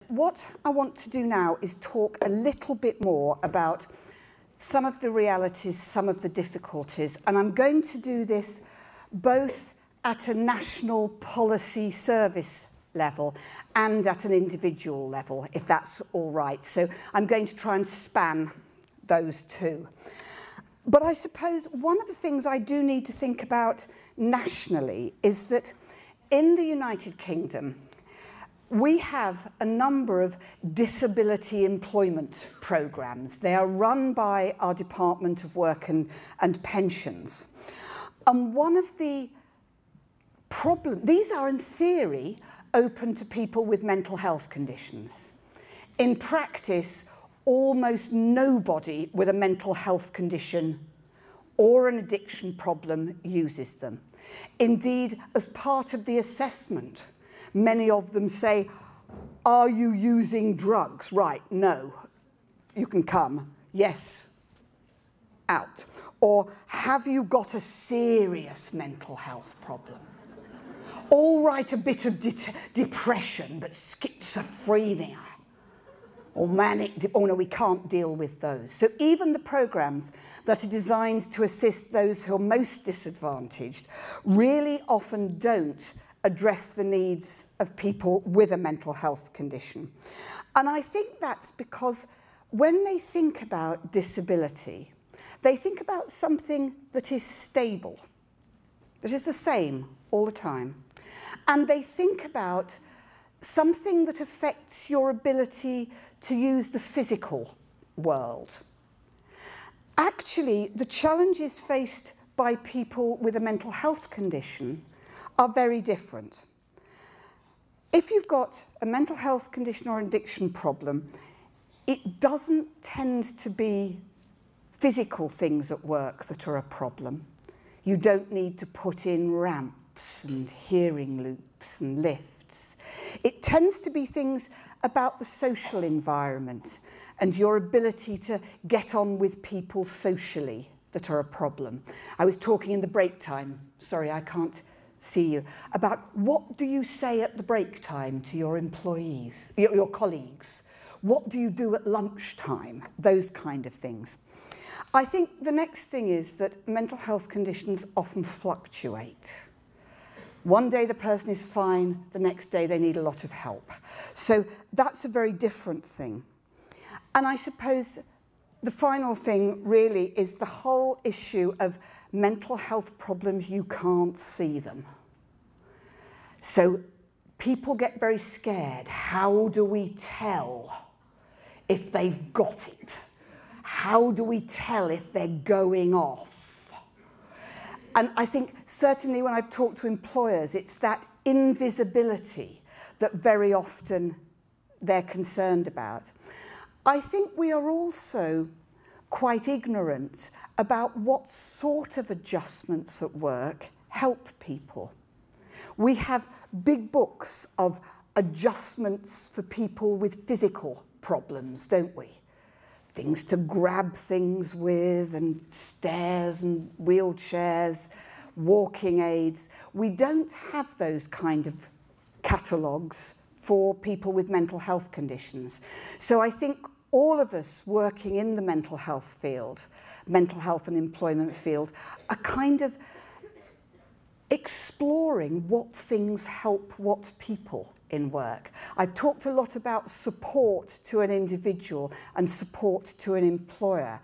What I want to do now is talk a little bit more about some of the realities, some of the difficulties, and I'm going to do this both at a national policy service level and at an individual level, if that's all right. So I'm going to try and span those two. But I suppose one of the things I do need to think about nationally is that in the United Kingdom, we have a number of disability employment programmes. They are run by our Department of Work and Pensions. And one of the problems, these are in theory open to people with mental health conditions. In practice, almost nobody with a mental health condition or an addiction problem uses them. Indeed, as part of the assessment, many of them say, are you using drugs? Right, no, you can come. Yes, out. Or have you got a serious mental health problem? All right, a bit of depression, but schizophrenia or manic, oh no, we can't deal with those. So even the programmes that are designed to assist those who are most disadvantaged really often don't address the needs of people with a mental health condition. And I think that's because when they think about disability, they think about something that is stable, that is the same all the time. And they think about something that affects your ability to use the physical world. Actually, the challenges faced by people with a mental health condition are very different. If you've got a mental health condition or an addiction problem, it doesn't tend to be physical things at work that are a problem. You don't need to put in ramps and hearing loops and lifts. It tends to be things about the social environment and your ability to get on with people socially that are a problem. I was talking in the break time, sorry, I can't see you, about what do you say at the break time to your employees, your colleagues? What do you do at lunchtime? Those kind of things. I think the next thing is that mental health conditions often fluctuate. One day the person is fine, the next day they need a lot of help. So that's a very different thing. And I suppose the final thing really is the whole issue of mental health problems, you can't see them. So people get very scared. How do we tell if they've got it? How do we tell if they're going off? And I think certainly when I've talked to employers, it's that invisibility that very often they're concerned about. I think we are also quite ignorant about what sort of adjustments at work help people. We have big books of adjustments for people with physical problems, don't we? Things to grab things with, and stairs and wheelchairs, walking aids. We don't have those kind of catalogues for people with mental health conditions. So I think all of us working in the mental health field, mental health and employment field, are kind of exploring what things help what people in work. I've talked a lot about support to an individual and support to an employer.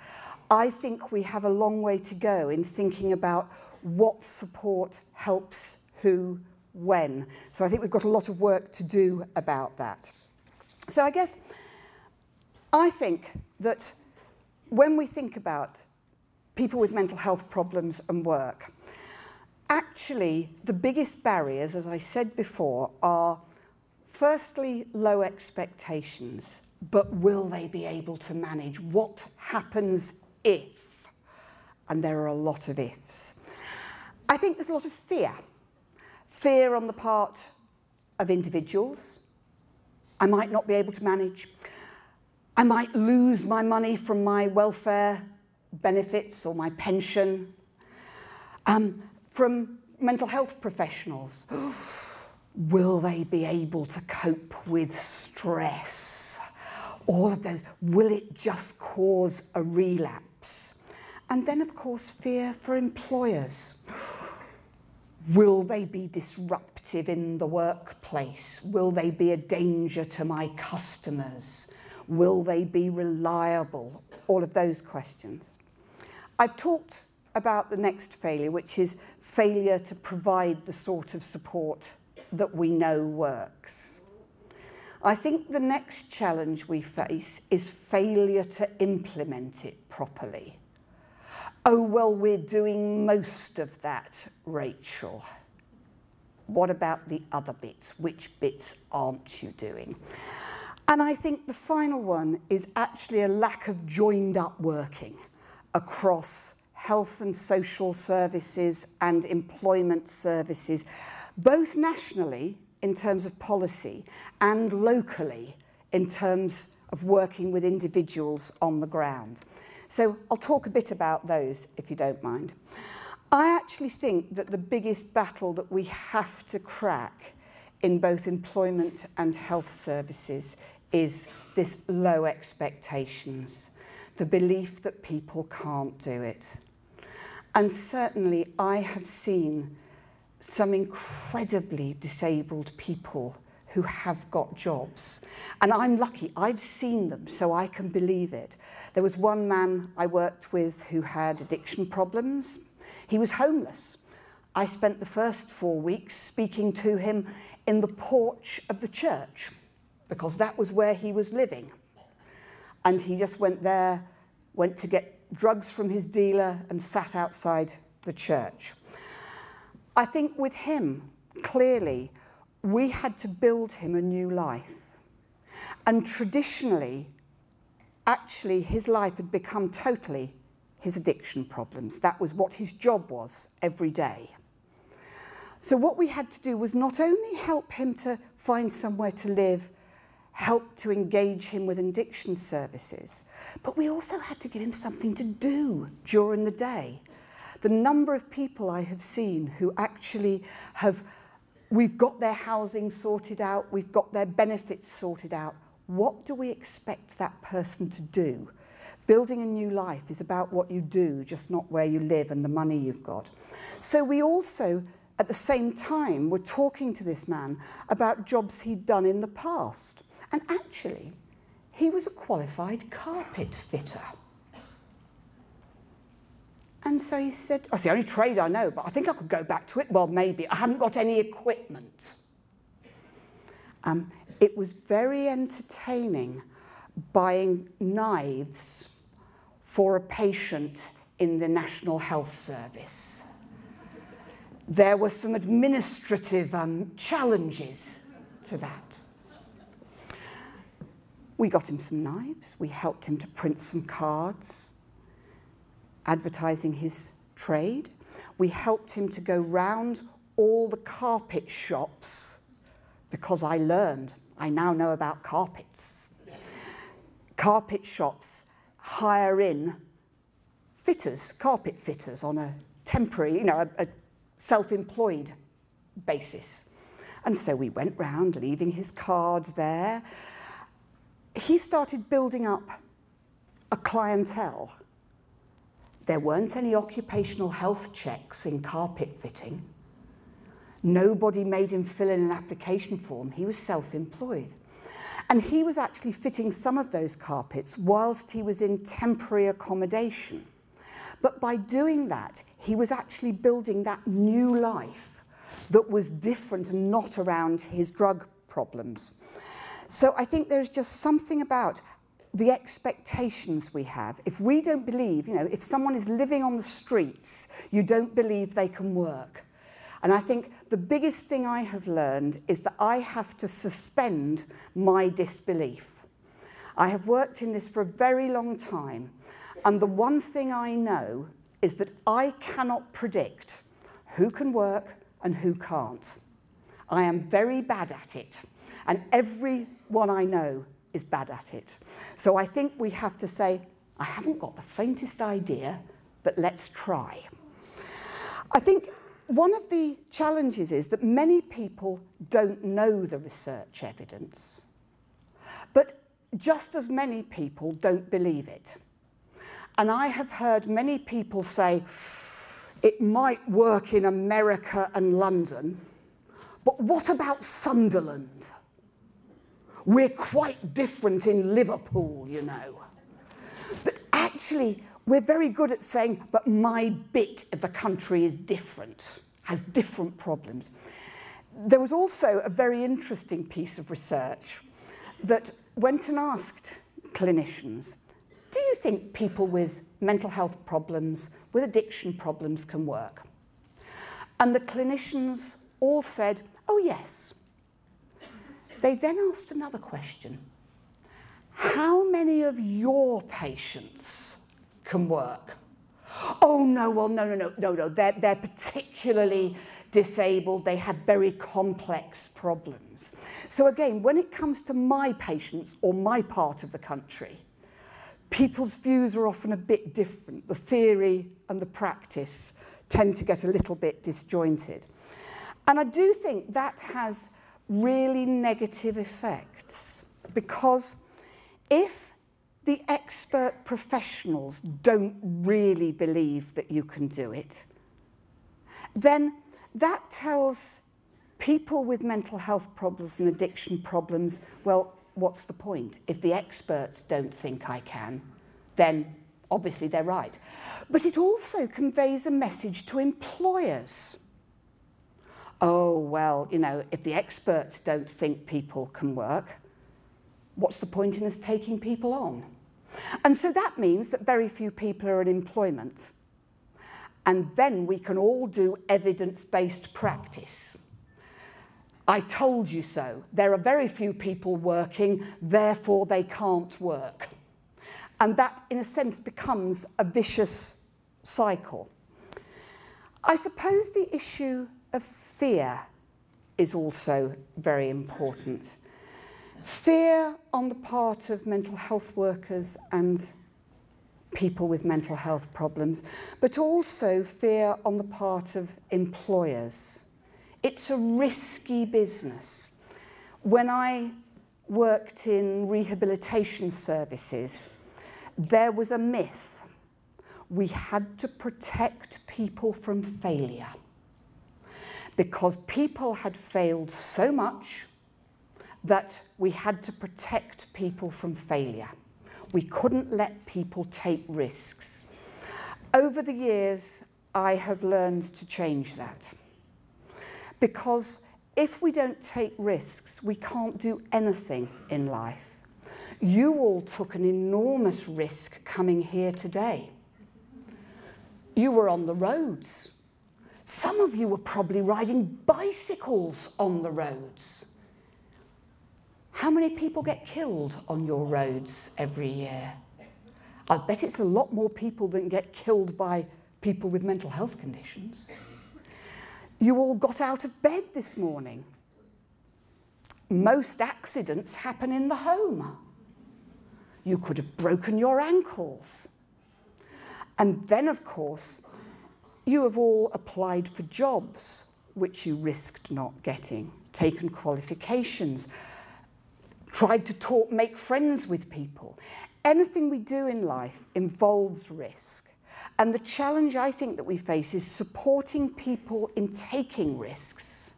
I think we have a long way to go in thinking about what support helps who, when. So I think we've got a lot of work to do about that. So I think that when we think about people with mental health problems and work, actually the biggest barriers, as I said before, are firstly low expectations, but will they be able to manage? What happens if? And there are a lot of ifs. I think there's a lot of fear. Fear on the part of individuals. I might not be able to manage. I might lose my money from my welfare benefits or my pension. From mental health professionals. Will they be able to cope with stress? All of those. Will it just cause a relapse? And then, of course, fear for employers. Will they be disruptive in the workplace? Will they be a danger to my customers? Will they be reliable? All of those questions. I've talked about the next failure, which is failure to provide the sort of support that we know works. I think the next challenge we face is failure to implement it properly. Oh, well, we're doing most of that, Rachel. What about the other bits? Which bits aren't you doing? And I think the final one is actually a lack of joined up working across health and social services and employment services, both nationally in terms of policy and locally in terms of working with individuals on the ground. So I'll talk a bit about those, if you don't mind. I actually think that the biggest battle that we have to crack in both employment and health services is this low expectations, the belief that people can't do it. And certainly I have seen some incredibly disabled people who have got jobs. And I'm lucky, I've seen them, so I can believe it. There was one man I worked with who had addiction problems. He was homeless. I spent the first 4 weeks speaking to him in the porch of the church, because that was where he was living. And he just went there, went to get drugs from his dealer and sat outside the church. I think with him, clearly, we had to build him a new life. And traditionally, actually, his life had become totally his addiction problems. That was what his job was every day. So what we had to do was not only help him to find somewhere to live, help to engage him with addiction services, but we also had to give him something to do during the day. The number of people I have seen who actually have, we've got their housing sorted out, we've got their benefits sorted out. What do we expect that person to do? Building a new life is about what you do, just not where you live and the money you've got. So we also, at the same time, were talking to this man about jobs he'd done in the past. And actually, he was a qualified carpet fitter. And so he said, "That's the only trade I know, but I think I could go back to it." Well, maybe. I haven't got any equipment. It was very entertaining buying knives for a patient in the National Health Service. There were some administrative challenges to that. We got him some knives. We helped him to print some cards advertising his trade. We helped him to go round all the carpet shops because I now know about carpets. Carpet shops hire in fitters, carpet fitters on a temporary, a self-employed basis. And so we went round leaving his card there. He started building up a clientele. There weren't any occupational health checks in carpet fitting. Nobody made him fill in an application form. He was self-employed. And he was actually fitting some of those carpets whilst he was in temporary accommodation. But by doing that, he was actually building that new life that was different and not around his drug problems. So I think there's just something about the expectations we have. If we don't believe, if someone is living on the streets, you don't believe they can work. And I think the biggest thing I have learned is that I have to suspend my disbelief. I have worked in this for a very long time, and the one thing I know is that I cannot predict who can work and who can't. I am very bad at it, and everyone I know is bad at it. So I think we have to say, I haven't got the faintest idea, but let's try. I think one of the challenges is that many people don't know the research evidence, but just as many people don't believe it. And I have heard many people say, it might work in America and London, but what about Sunderland? We're quite different in Liverpool, you know. But actually, we're very good at saying, but my bit of the country is different, has different problems. There was also a very interesting piece of research that went and asked clinicians, do you think people with mental health problems, with addiction problems can work? And the clinicians all said, oh yes. They then asked another question. How many of your patients can work? Oh no, well no, they're particularly disabled, they have very complex problems. So again, when it comes to my patients or my part of the country, people's views are often a bit different. The theory and the practice tend to get a little bit disjointed. And I do think that has really negative effects, because if the expert professionals don't really believe that you can do it, then that tells people with mental health problems and addiction problems, well, what's the point? If the experts don't think I can, then obviously they're right. But it also conveys a message to employers. Oh, well, you know, if the experts don't think people can work, what's the point in us taking people on? And so that means that very few people are in employment. And then we can all do evidence-based practice. I told you so. There are very few people working, therefore they can't work. And that, in a sense, becomes a vicious cycle. I suppose the issue of fear is also very important. Fear on the part of mental health workers and people with mental health problems, but also fear on the part of employers. It's a risky business. When I worked in rehabilitation services, there was a myth. We had to protect people from failure, because people had failed so much that we had to protect people from failure. We couldn't let people take risks. Over the years, I have learned to change that. Because if we don't take risks, we can't do anything in life. You all took an enormous risk coming here today. You were on the roads. Some of you were probably riding bicycles on the roads. How many people get killed on your roads every year? I bet it's a lot more people than get killed by people with mental health conditions. You all got out of bed this morning. Most accidents happen in the home. You could have broken your ankles. And then, of course, you have all applied for jobs which you risked not getting, taken qualifications, tried to make friends with people. Anything we do in life involves risk. And the challenge I think that we face is supporting people in taking risks,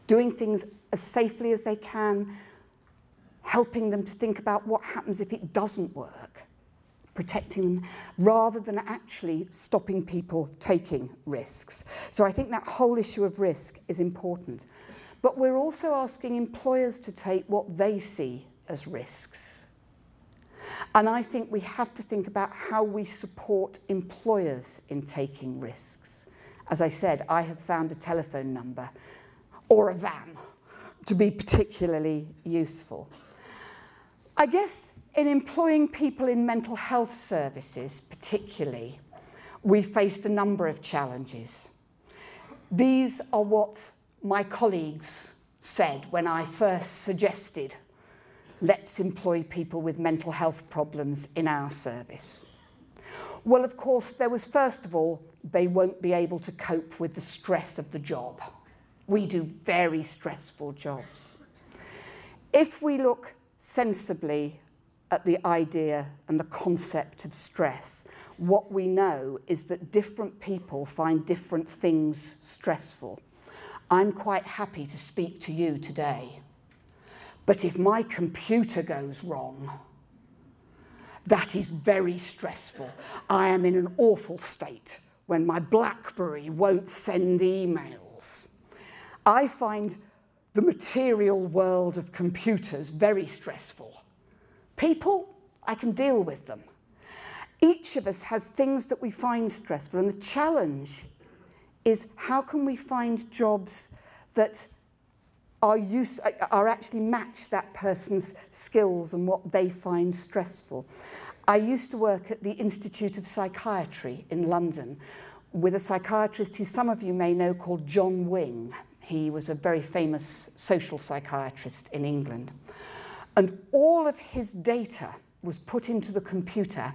doing things as safely as they can, helping them to think about what happens if it doesn't work, protecting them, rather than actually stopping people taking risks. So I think that whole issue of risk is important. But we're also asking employers to take what they see as risks. And I think we have to think about how we support employers in taking risks. As I said, I have found a telephone number or a van to be particularly useful. I guess in employing people in mental health services particularly, we faced a number of challenges. These are what my colleagues said when I first suggested, let's employ people with mental health problems in our service. Well, of course, there was first of all they won't be able to cope with the stress of the job. We do very stressful jobs. If we look sensibly at the idea and the concept of stress, what we know is that different people find different things stressful. I'm quite happy to speak to you today, but if my computer goes wrong, that is very stressful. I am in an awful state when my BlackBerry won't send emails. I find the material world of computers very stressful. People, I can deal with them. Each of us has things that we find stressful, and the challenge is how can we find jobs that are actually match that person's skills and what they find stressful. I used to work at the Institute of Psychiatry in London with a psychiatrist who some of you may know called John Wing. He was a very famous social psychiatrist in England. And all of his data was put into the computer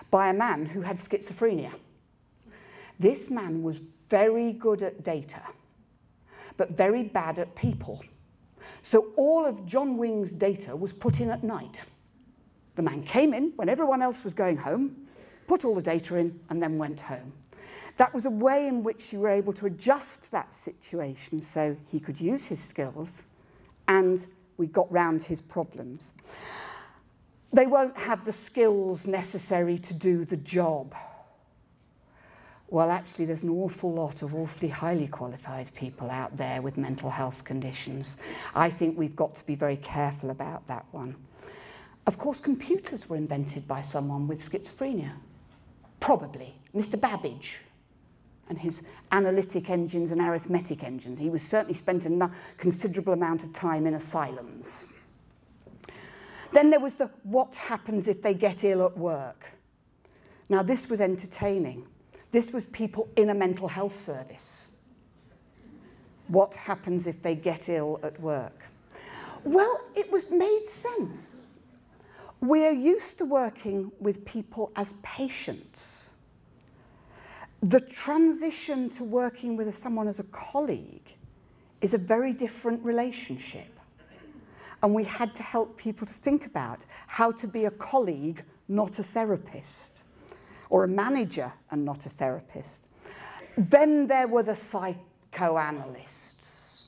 by a man who had schizophrenia. This man was very good at data, but very bad at people. So all of John Wing's data was put in at night. The man came in when everyone else was going home, put all the data in, and then went home. That was a way in which you were able to adjust that situation so he could use his skills and we got round his problems. They won't have the skills necessary to do the job. Well, actually, there's an awful lot of awfully highly qualified people out there with mental health conditions. I think we've got to be very careful about that one. Of course, computers were invented by someone with schizophrenia. Probably Mr. Babbage and his analytic engines and arithmetic engines. He was certainly spent a considerable amount of time in asylums. Then there was the what happens if they get ill at work. Now, this was entertaining. This was people in a mental health service. What happens if they get ill at work? Well, it was made sense. We're used to working with people as patients. The transition to working with someone as a colleague is a very different relationship. And we had to help people to think about how to be a colleague, not a therapist, or a manager and not a therapist. Then there were the psychoanalysts.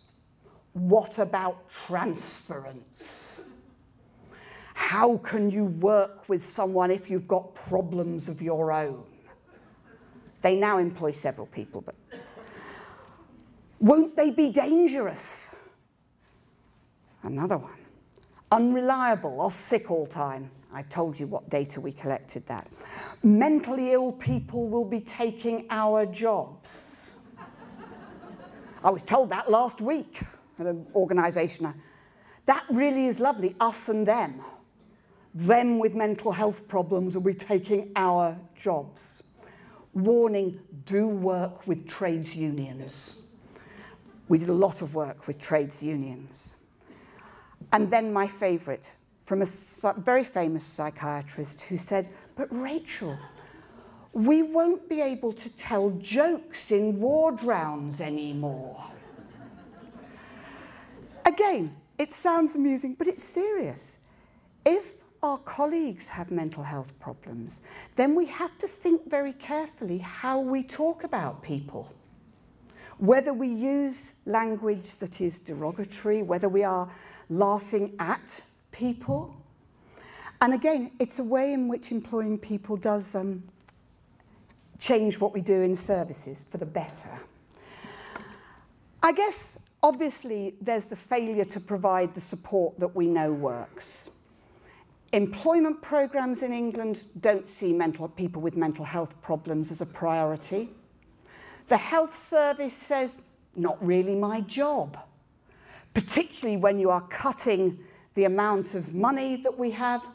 What about transference? How can you work with someone if you've got problems of your own? They now employ several people, but won't they be dangerous? Another one. Unreliable or sick all time. I told you what data we collected that. Mentally ill people will be taking our jobs. I was told that last week at an organisation. That really is lovely, us and them. Them with mental health problems will be taking our jobs. Warning, do work with trades unions. We did a lot of work with trades unions. And then my favourite, from a very famous psychiatrist who said, but Rachel, we won't be able to tell jokes in ward rounds anymore. Again, it sounds amusing, but it's serious. If our colleagues have mental health problems, then we have to think very carefully how we talk about people. Whether we use language that is derogatory, whether we are laughing at people. And again, it's a way in which employing people does change what we do in services for the better. I guess, obviously, there's the failure to provide the support that we know works. Employment programs in England don't see people with mental health problems as a priority. The health service says, not really my job, particularly when you are cutting the amount of money that we have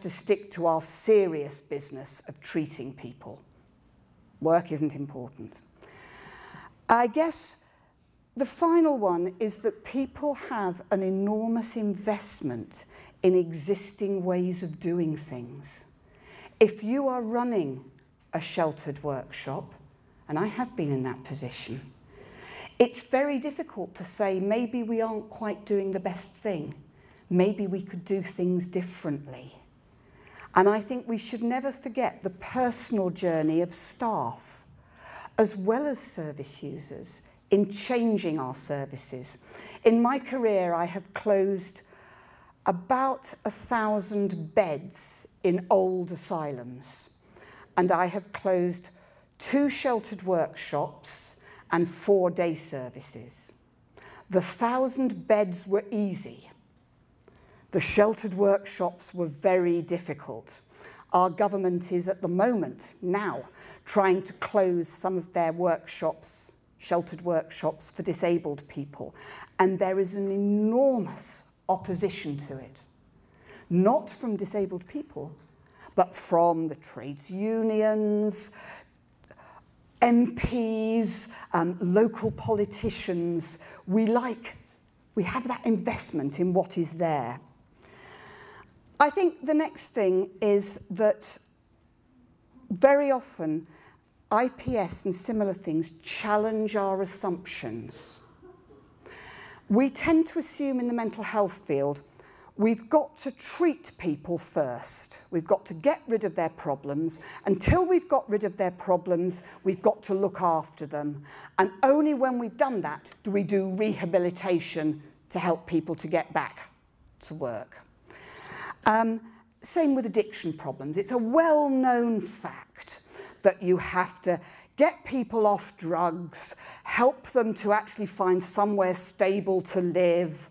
to stick to our serious business of treating people. Work isn't important. I guess the final one is that people have an enormous investment in existing ways of doing things. If you are running a sheltered workshop, and I have been in that position. It's very difficult to say maybe we aren't quite doing the best thing. Maybe we could do things differently. And I think we should never forget the personal journey of staff, as well as service users, in changing our services. In my career, I have closed about 1,000 beds in old asylums, and I have closed 2 sheltered workshops and 4 day services. The 1,000 beds were easy. The sheltered workshops were very difficult. Our government is at the moment now trying to close some of their workshops, sheltered workshops for disabled people, and there is an enormous opposition to it. Not from disabled people, but from the trades unions, MPs, local politicians. We have that investment in what is there. I think the next thing is that very often IPS and similar things challenge our assumptions. We tend to assume in the mental health field we've got to treat people first. We've got to get rid of their problems. Until we've got rid of their problems, we've got to look after them. And only when we've done that do we do rehabilitation to help people to get back to work. Same with addiction problems. It's a well-known fact that you have to get people off drugs, help them to actually find somewhere stable to live,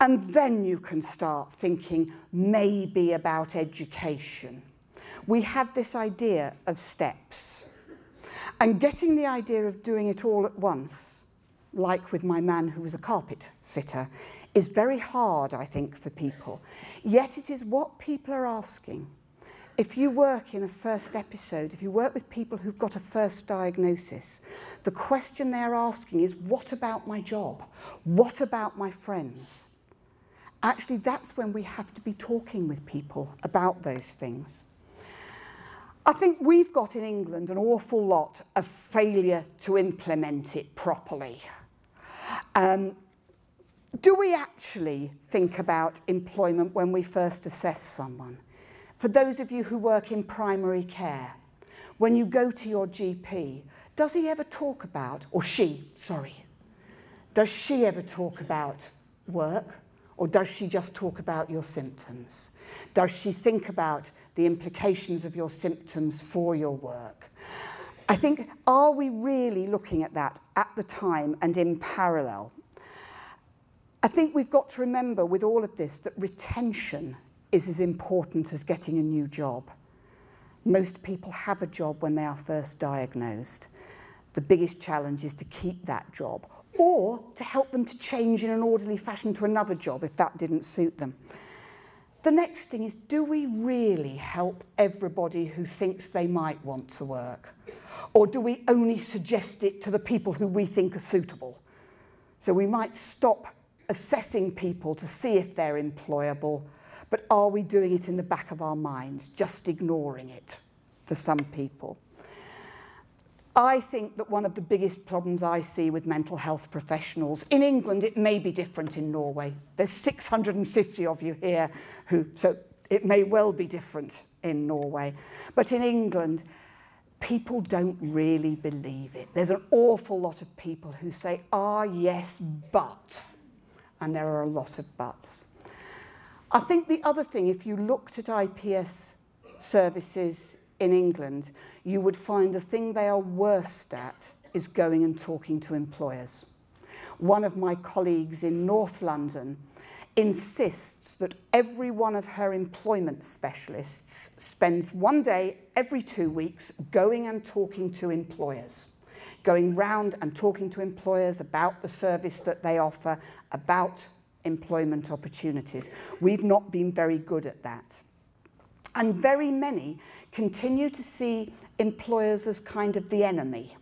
and then you can start thinking maybe about education. We have this idea of steps. And getting the idea of doing it all at once, like with my man who was a carpet fitter, is very hard, I think, for people. Yet it is what people are asking. If you work in a first episode, if you work with people who've got a first diagnosis, the question they're asking is, what about my job? What about my friends? Actually, that's when we have to be talking with people about those things. I think we've got in England an awful lot of failure to implement it properly. Do we actually think about employment when we first assess someone? For those of you who work in primary care, when you go to your GP, does he ever talk about, or she, sorry, does she ever talk about work? Or does she just talk about your symptoms? Does she think about the implications of your symptoms for your work? I think, are we really looking at that at the time and in parallel? I think we've got to remember with all of this that retention is as important as getting a new job. Most people have a job when they are first diagnosed. The biggest challenge is to keep that job, or to help them to change in an orderly fashion to another job if that didn't suit them. The next thing is, do we really help everybody who thinks they might want to work? Or do we only suggest it to the people who we think are suitable? So we might stop assessing people to see if they're employable, but are we doing it in the back of our minds, just ignoring it for some people? I think that one of the biggest problems I see with mental health professionals, in England it may be different in Norway. There's 650 of you here, so it may well be different in Norway. But in England, people don't really believe it. There's an awful lot of people who say, ah, yes, but. And there are a lot of buts. I think the other thing, if you looked at IPS services in England, you would find the thing they are worst at is going and talking to employers. One of my colleagues in North London insists that every one of her employment specialists spends one day every 2 weeks going and talking to employers, going round and talking to employers about the service that they offer, about employment opportunities. We've not been very good at that. And very many continue to see employers as kind of the enemy.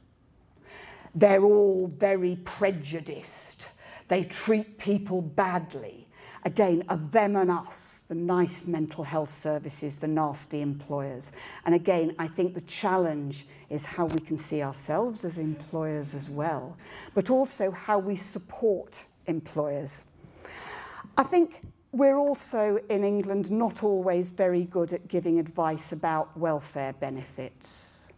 They're all very prejudiced. They treat people badly. again, a them and us, the nice mental health services, the nasty employers. And again, I think the challenge is how we can see ourselves as employers as well, but also how we support employers. I think we're also in England not always very good at giving advice about welfare benefits.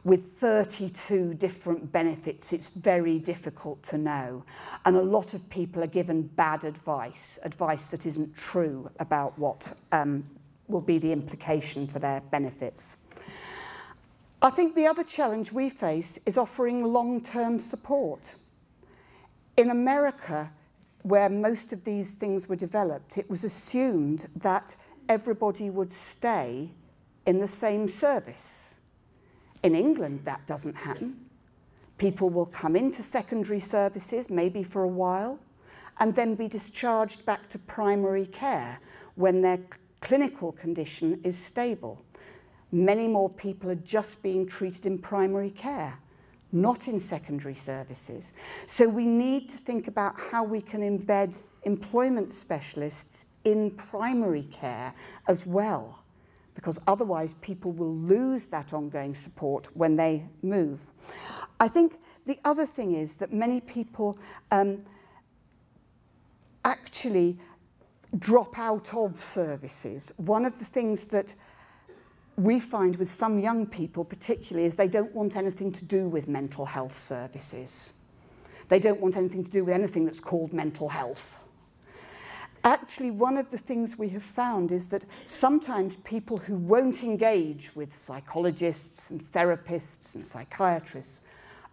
With 32 different benefits, it's very difficult to know. And a lot of people are given bad advice, advice that isn't true about what will be the implication for their benefits. I think the other challenge we face is offering long-term support. In America, where most of these things were developed, it was assumed that everybody would stay in the same service. In England, that doesn't happen. People will come into secondary services, maybe for a while, and then be discharged back to primary care when their clinical condition is stable. Many more people are just being treated in primary care, not in secondary services. So we need to think about how we can embed employment specialists in primary care as well, because otherwise people will lose that ongoing support when they move. I think the other thing is that many people actually drop out of services. One of the things that we find with some young people particularly is they don't want anything to do with mental health services. They don't want anything to do with anything that's called mental health. Actually, one of the things we have found is that sometimes people who won't engage with psychologists and therapists and psychiatrists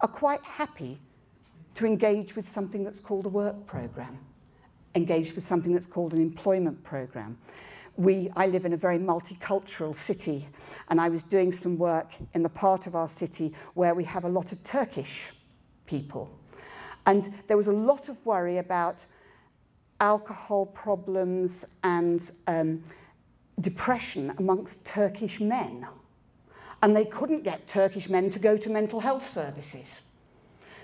are quite happy to engage with something that's called a work programme, engage with something that's called an employment programme. I live in a very multicultural city, and I was doing some work in the part of our city where we have a lot of Turkish people. And there was a lot of worry about alcohol problems and depression amongst Turkish men. And they couldn't get Turkish men to go to mental health services.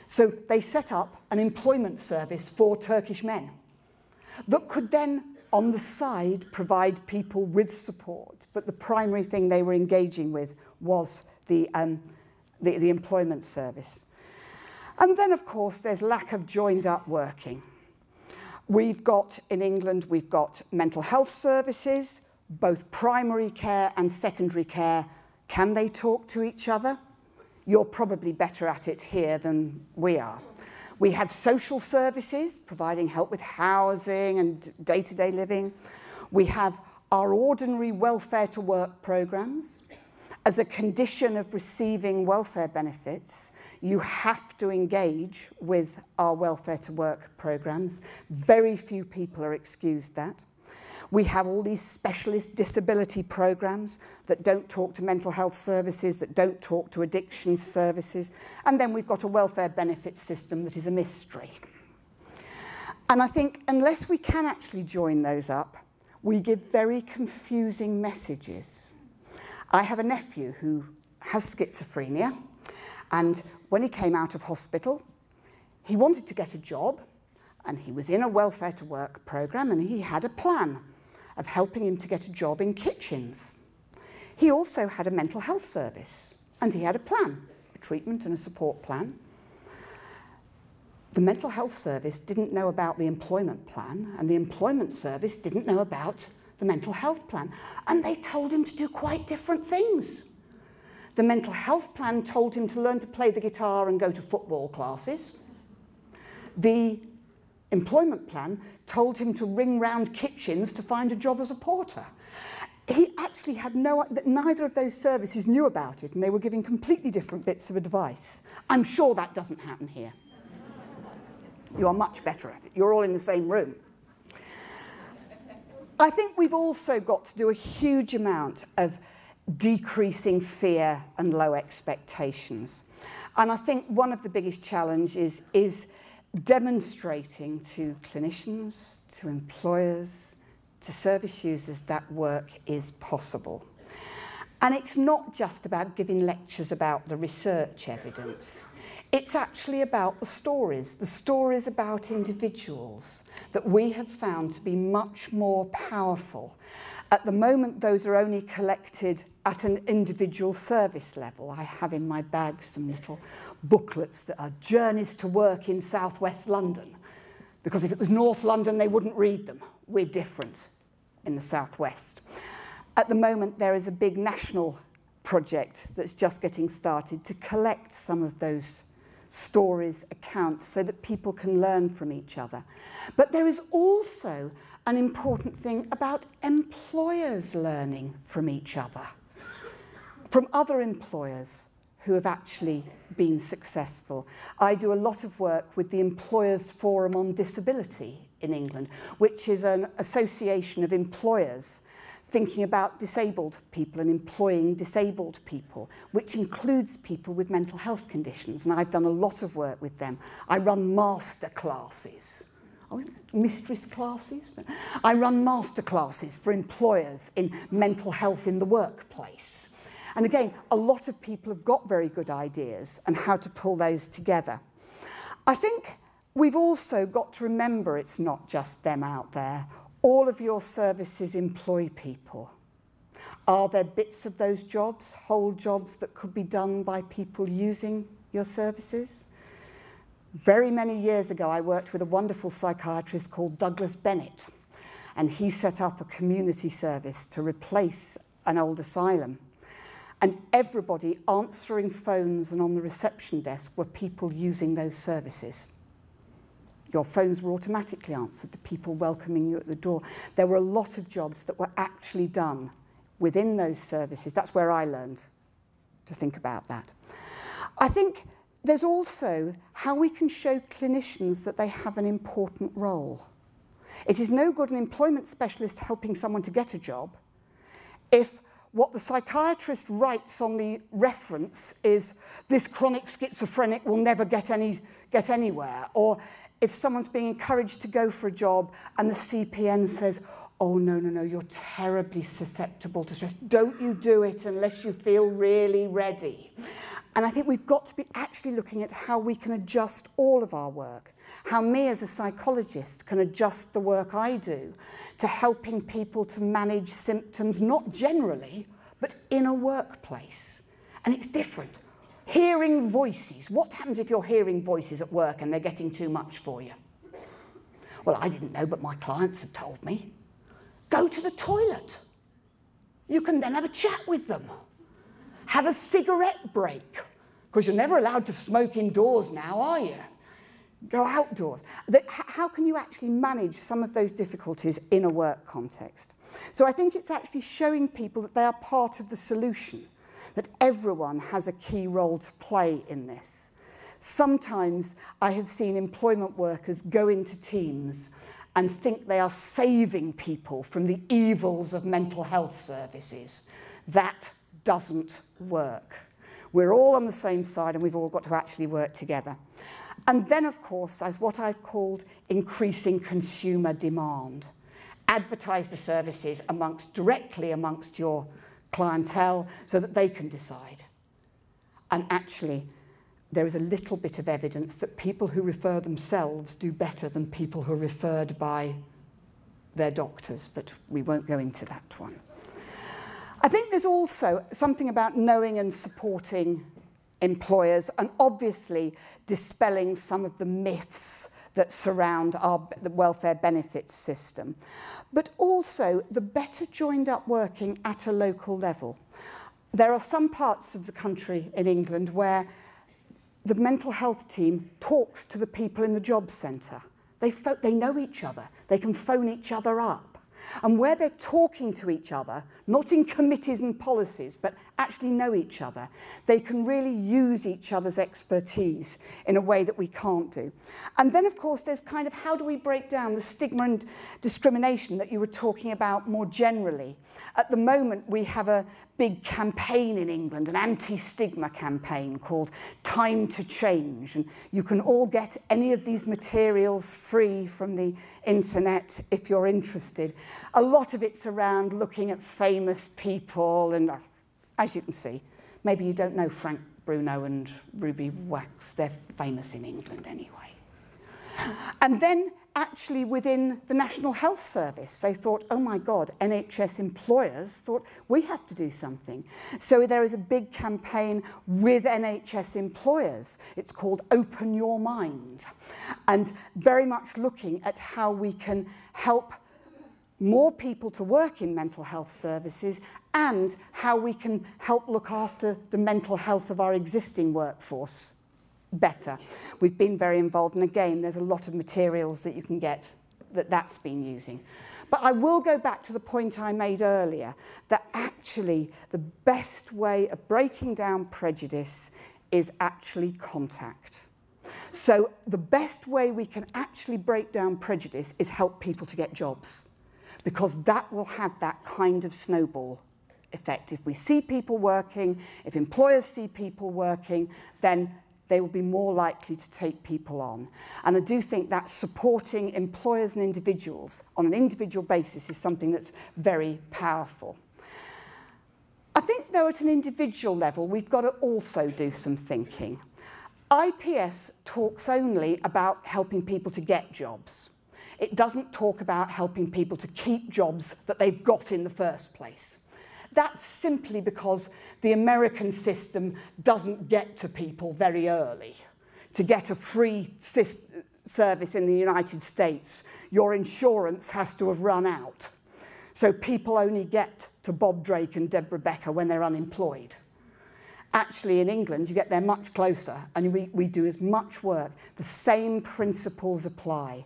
So they set up an employment service for Turkish men that could then, on the side, provide people with support. But the primary thing they were engaging with was the employment service. And then, of course, there's lack of joined-up working. We've got, in England, we've got mental health services, both primary care and secondary care. Can they talk to each other? You're probably better at it here than we are. We have social services, providing help with housing and day-to-day living. We have our ordinary welfare to work programs. As a condition of receiving welfare benefits, you have to engage with our welfare to work programs. Very few people are excused that. We have all these specialist disability programs that don't talk to mental health services, that don't talk to addiction services. And then we've got a welfare benefits system that is a mystery. And I think unless we can actually join those up, we give very confusing messages. I have a nephew who has schizophrenia, and when he came out of hospital, he wanted to get a job, and he was in a welfare to work program, and he had a plan of helping him to get a job in kitchens. He also had a mental health service, and he had a plan, a treatment and a support plan. The mental health service didn't know about the employment plan, and the employment service didn't know about the mental health plan, and they told him to do quite different things. The mental health plan told him to learn to play the guitar and go to football classes. The employment plan told him to ring round kitchens to find a job as a porter. He actually had neither of those services knew about it, and they were giving completely different bits of advice. I'm sure that doesn't happen here. You're much better at it. You're all in the same room. I think we've also got to do a huge amount of decreasing fear and low expectations. And I think one of the biggest challenges is demonstrating to clinicians, to employers, to service users that work is possible. And it's not just about giving lectures about the research evidence. It's actually about the stories about individuals that we have found to be much more powerful. At the moment, those are only collected at an individual service level. I have in my bag some little booklets that are journeys to work in southwest London, because if it was North London, they wouldn't read them. We're different in the southwest. At the moment, there is a big national project that's just getting started to collect some of those stories, accounts, so that people can learn from each other. But there is also an important thing about employers learning from each other, from other employers who have actually been successful. I do a lot of work with the Employers Forum on Disability in England, which is an association of employers thinking about disabled people and employing disabled people, which includes people with mental health conditions. And I've done a lot of work with them. I run master classes. Mistress classes? I run master classes for employers in mental health in the workplace. And again, a lot of people have got very good ideas on how to pull those together. I think we've also got to remember it's not just them out there. All of your services employ people. Are there bits of those jobs, whole jobs, that could be done by people using your services? Very many years ago, I worked with a wonderful psychiatrist called Douglas Bennett, and he set up a community service to replace an old asylum. And everybody answering phones and on the reception desk were people using those services. Your phones were automatically answered, the people welcoming you at the door. There were a lot of jobs that were actually done within those services. That's where I learned to think about that. I think there's also how we can show clinicians that they have an important role. It is no good an employment specialist helping someone to get a job if what the psychiatrist writes on the reference is, this chronic schizophrenic will never get anywhere, or if someone's being encouraged to go for a job and the CPN says, oh, no, you're terribly susceptible to stress. Don't you do it unless you feel really ready. And I think we've got to be actually looking at how we can adjust all of our work, how me as a psychologist can adjust the work I do to helping people to manage symptoms, not generally, but in a workplace. And it's different. Hearing voices. What happens if you're hearing voices at work and they're getting too much for you? Well, I didn't know, but my clients have told me. Go to the toilet. You can then have a chat with them. Have a cigarette break, because you're never allowed to smoke indoors now, are you? Go outdoors. How can you actually manage some of those difficulties in a work context? So I think it's actually showing people that they are part of the solution, that everyone has a key role to play in this. Sometimes I have seen employment workers go into teams and think they are saving people from the evils of mental health services. That doesn't work. We're all on the same side and we've all got to actually work together. And then, of course, as what I've called increasing consumer demand. Advertise the services directly amongst your clientele so that they can decide. And actually, there is a little bit of evidence that people who refer themselves do better than people who are referred by their doctors, but we won't go into that one. I think there's also something about knowing and supporting employers and obviously dispelling some of the myths that surround the welfare benefits system, but also the better joined up working at a local level. There are some parts of the country in England where the mental health team talks to the people in the job centre. They know each other. They can phone each other up. And where they're talking to each other, not in committees and policies, but actually know each other, they can really use each other's expertise in a way that we can't do. And then, of course, there's kind of how do we break down the stigma and discrimination that you were talking about more generally. At the moment, we have a big campaign in England, an anti-stigma campaign called Time to Change. And you can all get any of these materials free from the internet if you're interested. A lot of it's around looking at famous people and, as you can see, maybe you don't know Frank Bruno and Ruby Wax. They're famous in England anyway. And then actually within the National Health Service, they thought, oh my God, NHS employers thought we have to do something. So there is a big campaign with NHS employers. It's called Open Your Mind, and very much looking at how we can help more people to work in mental health services and how we can help look after the mental health of our existing workforce better. We've been very involved, and again, there's a lot of materials that you can get that's been using. But I will go back to the point I made earlier, that actually the best way of breaking down prejudice is actually contact. So the best way we can actually break down prejudice is help people to get jobs, because that will have that kind of snowball effect. If we see people working, if employers see people working, then they will be more likely to take people on. And I do think that supporting employers and individuals on an individual basis is something that's very powerful. I think, though, at an individual level, we've got to also do some thinking. IPS talks only about helping people to get jobs. It doesn't talk about helping people to keep jobs that they've got in the first place. That's simply because the American system doesn't get to people very early. To get a free service in the United States, your insurance has to have run out. So people only get to Bob Drake and Deborah Becker when they're unemployed. Actually, in England, you get there much closer, and we do as much work. The same principles apply.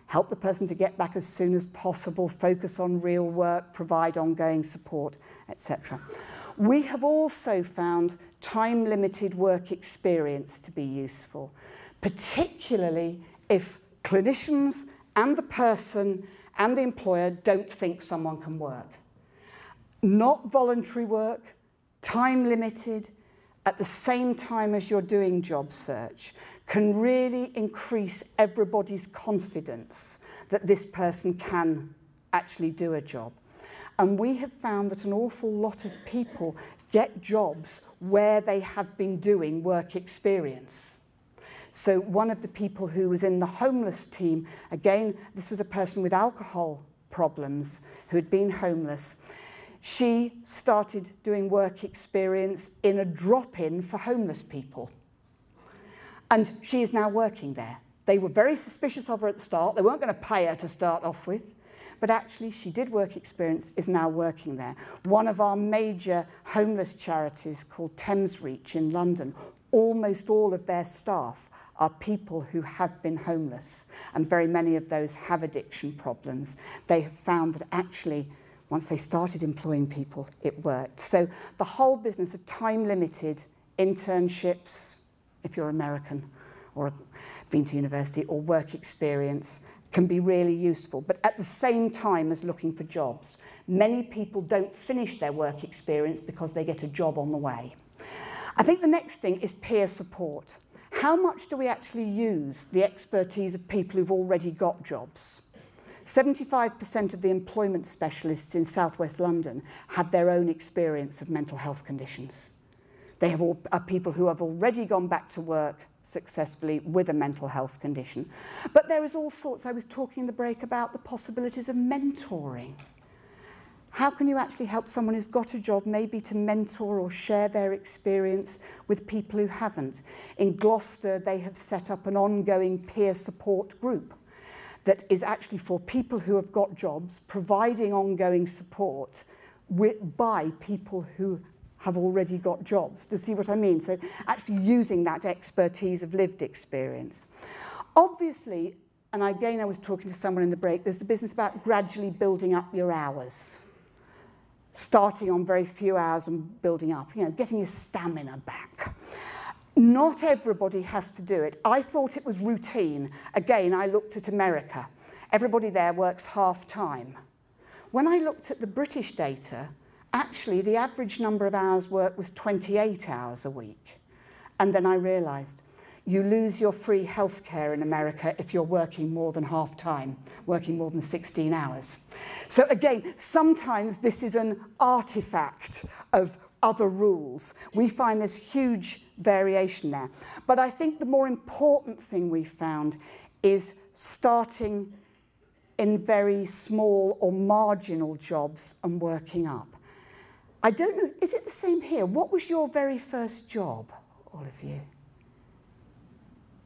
Help the person to get back as soon as possible, focus on real work, provide ongoing support, etc. We have also found time-limited work experience to be useful, particularly if clinicians and the person and the employer don't think someone can work. Not voluntary work, time-limited, at the same time as you're doing job search, can really increase everybody's confidence that this person can actually do a job. And we have found that an awful lot of people get jobs where they have been doing work experience. So one of the people who was in the homeless team, again, this was a person with alcohol problems who had been homeless. She started doing work experience in a drop-in for homeless people. And she is now working there. They were very suspicious of her at the start. They weren't going to pay her to start off with. But actually, she did work experience, is now working there. One of our major homeless charities called Thames Reach in London, almost all of their staff are people who have been homeless. And very many of those have addiction problems. They have found that actually, once they started employing people, it worked. So the whole business of time-limited internships, if you're American or been to university, or work experience, can be really useful. But at the same time as looking for jobs, many people don't finish their work experience because they get a job on the way. I think the next thing is peer support. How much do we actually use the expertise of people who've already got jobs? 75% of the employment specialists in southwest London have their own experience of mental health conditions. They are people who have already gone back to work successfully with a mental health condition. But there is all sorts, I was talking in the break about the possibilities of mentoring. How can you actually help someone who's got a job maybe to mentor or share their experience with people who haven't? In Gloucester, they have set up an ongoing peer support group that is actually for people who have got jobs, providing ongoing support by people who have already got jobs. Do you see what I mean? So actually using that expertise of lived experience. Obviously, and again I was talking to someone in the break, there's the business about gradually building up your hours. Starting on very few hours and building up, getting your stamina back. Not everybody has to do it. I thought it was routine. Again, I looked at America. Everybody there works half-time. When I looked at the British data, actually the average number of hours worked was 28 hours a week. And then I realised you lose your free healthcare in America if you're working more than half-time, working more than 16 hours. So again, sometimes this is an artifact of other rules. We find there's huge variation there. But I think the more important thing we found is starting in very small or marginal jobs and working up. I don't know, is it the same here? What was your very first job, all of you?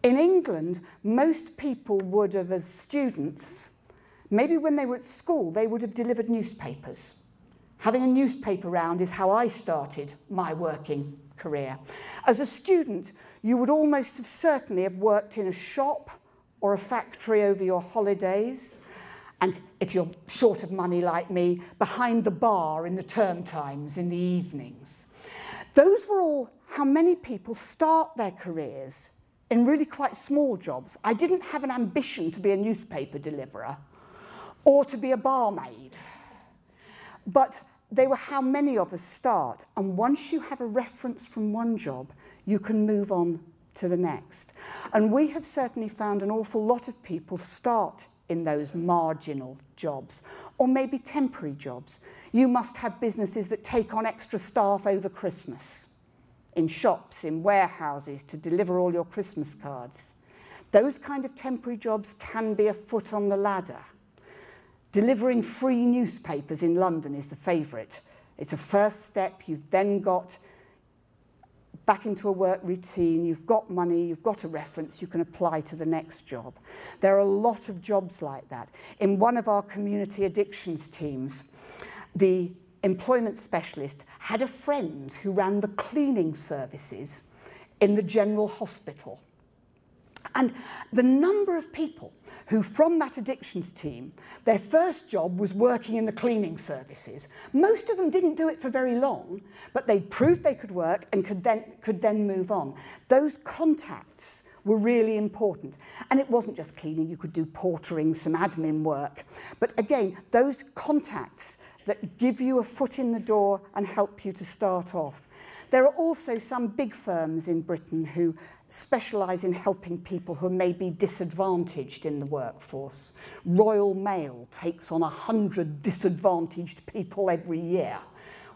In England, most people would have, as students, maybe when they were at school, they would have delivered newspapers. Having a newspaper round is how I started my working career. As a student, you would almost have certainly have worked in a shop or a factory over your holidays. And if you're short of money like me, behind the bar in the term times in the evenings. Those were all how many people start their careers in really quite small jobs. I didn't have an ambition to be a newspaper deliverer or to be a barmaid. But they were how many of us start. And once you have a reference from one job, you can move on to the next. And we have certainly found an awful lot of people start in those marginal jobs, or maybe temporary jobs. You must have businesses that take on extra staff over Christmas, in shops, in warehouses, to deliver all your Christmas cards. Those kind of temporary jobs can be a foot on the ladder. Delivering free newspapers in London is the favourite. It's a first step. You've then got back into a work routine, you've got money, you've got a reference, you can apply to the next job. There are a lot of jobs like that. In one of our community addictions teams, the employment specialist had a friend who ran the cleaning services in the general hospital. And the number of people who, from that addictions team, their first job was working in the cleaning services. Most of them didn't do it for very long, but they proved they could work and could then move on. Those contacts were really important. And it wasn't just cleaning, you could do portering, some admin work. But again, those contacts that give you a foot in the door and help you to start off. There are also some big firms in Britain who specialise in helping people who may be disadvantaged in the workforce. Royal Mail takes on 100 disadvantaged people every year.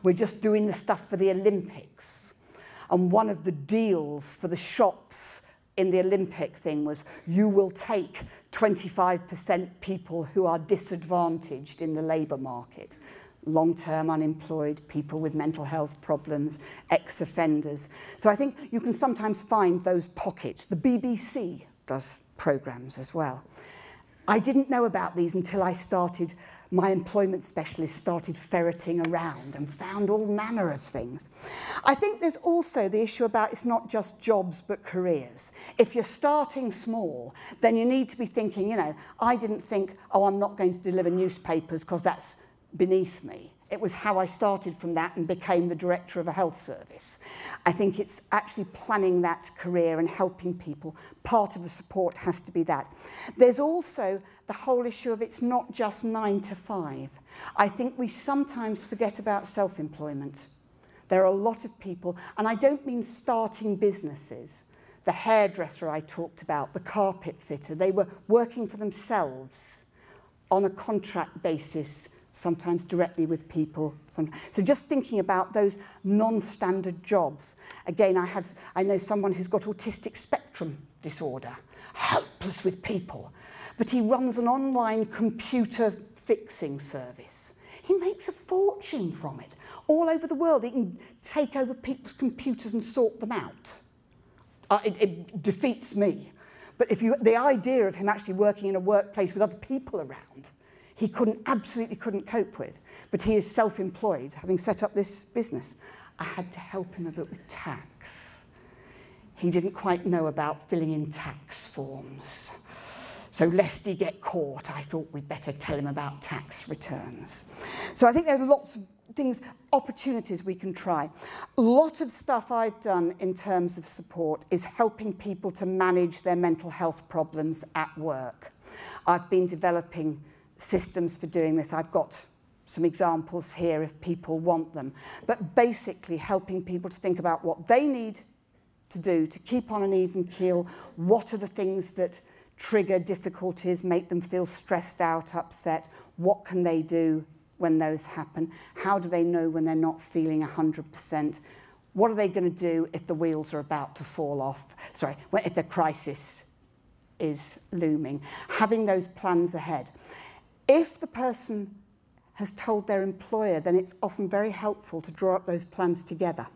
We're just doing the stuff for the Olympics. And one of the deals for the shops in the Olympic thing was you will take 25% people who are disadvantaged in the labour market. Long-term unemployed, people with mental health problems, ex-offenders. So I think you can sometimes find those pockets. The BBC does programmes as well. I didn't know about these until my employment specialist started ferreting around and found all manner of things. I think there's also the issue about it's not just jobs but careers. If you're starting small, then you need to be thinking, you know, I didn't think, oh, I'm not going to deliver newspapers because that's beneath me. It was how I started from that and became the director of a health service. I think it's actually planning that career and helping people. Part of the support has to be that. There's also the whole issue of it's not just 9 to 5. I think we sometimes forget about self-employment. There are a lot of people, and I don't mean starting businesses. The hairdresser I talked about, the carpet fitter, they were working for themselves on a contract basis, sometimes directly with people. So just thinking about those non-standard jobs. Again, I know someone who's got autistic spectrum disorder, hopeless with people, but he runs an online computer fixing service. He makes a fortune from it. All over the world, he can take over people's computers and sort them out. It defeats me. But the idea of him actually working in a workplace with other people around, he absolutely couldn't cope with. But he is self-employed, having set up this business. I had to help him a bit with tax. He didn't quite know about filling in tax forms. So lest he get caught, I thought we'd better tell him about tax returns. So I think there's lots of things, opportunities we can try. A lot of stuff I've done in terms of support is helping people to manage their mental health problems at work. I've been developing systems for doing this. I've got some examples here if people want them. But basically helping people to think about what they need to do to keep on an even keel. What are the things that trigger difficulties, make them feel stressed out, upset? What can they do when those happen? How do they know when they're not feeling 100%? What are they going to do if the wheels are about to fall off? Sorry, if the crisis is looming? Having those plans ahead. If the person has told their employer, then it's often very helpful to draw up those plans together.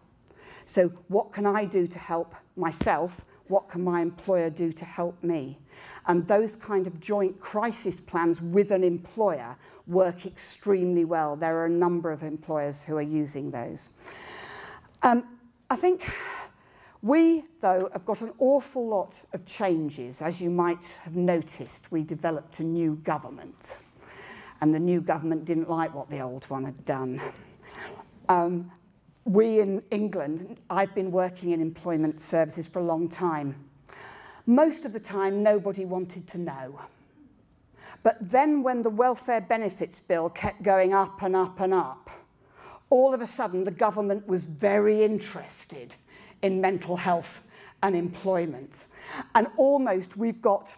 So what can I do to help myself? What can my employer do to help me? And those kind of joint crisis plans with an employer work extremely well. There are a number of employers who are using those. I think we, though, have got an awful lot of changes. As you might have noticed, we developed a new government. And the new government didn't like what the old one had done. We in England, I've been working in employment services for a long time. Most of the time, nobody wanted to know. But then when the welfare benefits bill kept going up and up and up, all of a sudden the government was very interested in mental health and employment. And almost we've got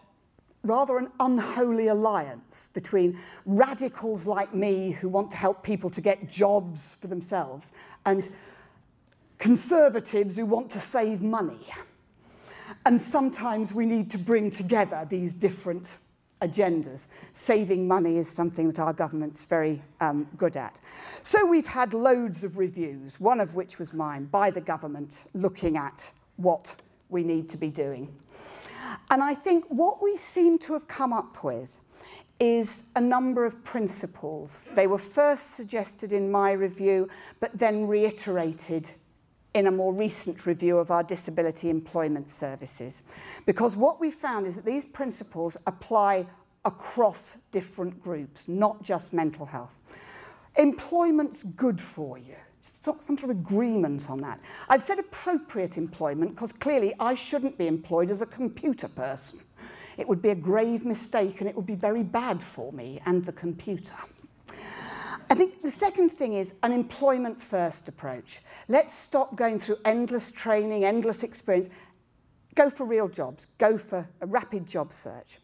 rather an unholy alliance between radicals like me who want to help people to get jobs for themselves and conservatives who want to save money. And sometimes we need to bring together these different agendas. Saving money is something that our government's very good at. So we've had loads of reviews, one of which was mine, by the government, looking at what we need to be doing. And I think what we seem to have come up with is a number of principles. They were first suggested in my review, but then reiterated in a more recent review of our disability employment services. Because what we found is that these principles apply across different groups, not just mental health. Employment's good for you. Some sort of agreement on that. I've said appropriate employment because clearly I shouldn't be employed as a computer person. It would be a grave mistake and it would be very bad for me and the computer. I think the second thing is an employment-first approach. Let's stop going through endless training, endless experience. Go for real jobs. Go for a rapid job search.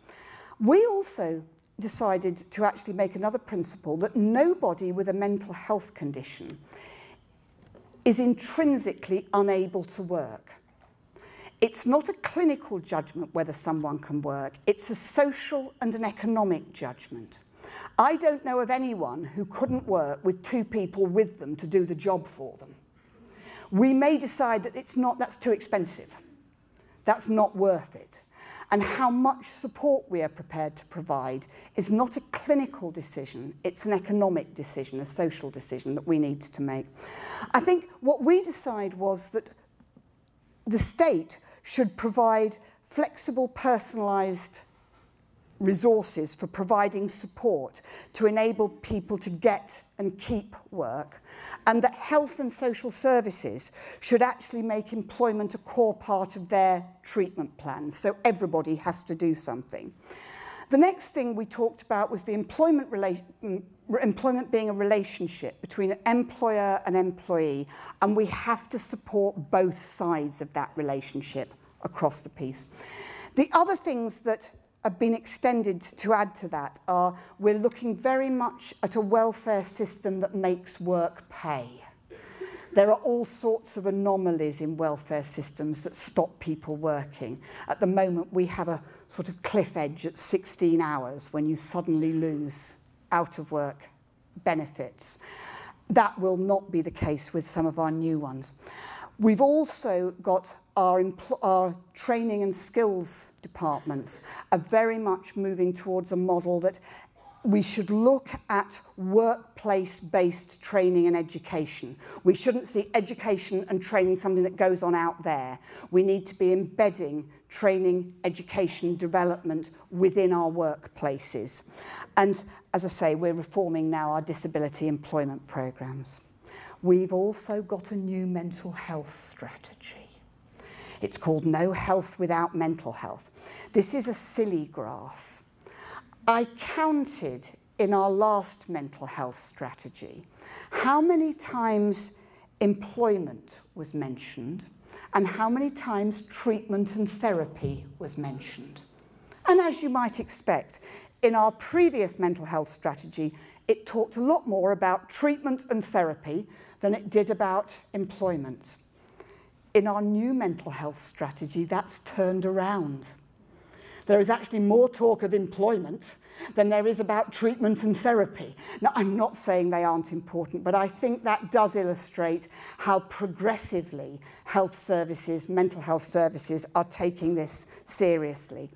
We also decided to actually make another principle that nobody with a mental health condition is intrinsically unable to work. It's not a clinical judgment whether someone can work. It's a social and an economic judgment. I don't know of anyone who couldn't work with two people with them to do the job for them. We may decide that that's too expensive. That's not worth it. And how much support we are prepared to provide is not a clinical decision, it's an economic decision, a social decision that we need to make. I think what we decided was that the state should provide flexible, personalised resources for providing support to enable people to get and keep work, and that health and social services should actually make employment a core part of their treatment plans, so everybody has to do something. The next thing we talked about was the employment being a relationship between an employer and employee, and we have to support both sides of that relationship across the piece. The other things that have been extended to add to that are we're looking very much at a welfare system that makes work pay. There are all sorts of anomalies in welfare systems that stop people working. At the moment, we have a sort of cliff edge at 16 hours when you suddenly lose out of work benefits. That will not be the case with some of our new ones. We've also got our training and skills departments are very much moving towards a model that we should look at workplace-based training and education. We shouldn't see education and training something that goes on out there. We need to be embedding training, education, development within our workplaces. And as I say, we're reforming now our disability employment programs. We've also got a new mental health strategy. It's called No Health Without Mental Health. This is a silly graph. I counted in our last mental health strategy how many times employment was mentioned and how many times treatment and therapy was mentioned. And as you might expect, in our previous mental health strategy, it talked a lot more about treatment and therapy than it did about employment. In our new mental health strategy, that's turned around. There is actually more talk of employment than there is about treatment and therapy. Now, I'm not saying they aren't important, but I think that does illustrate how progressively health services, mental health services, are taking this seriously.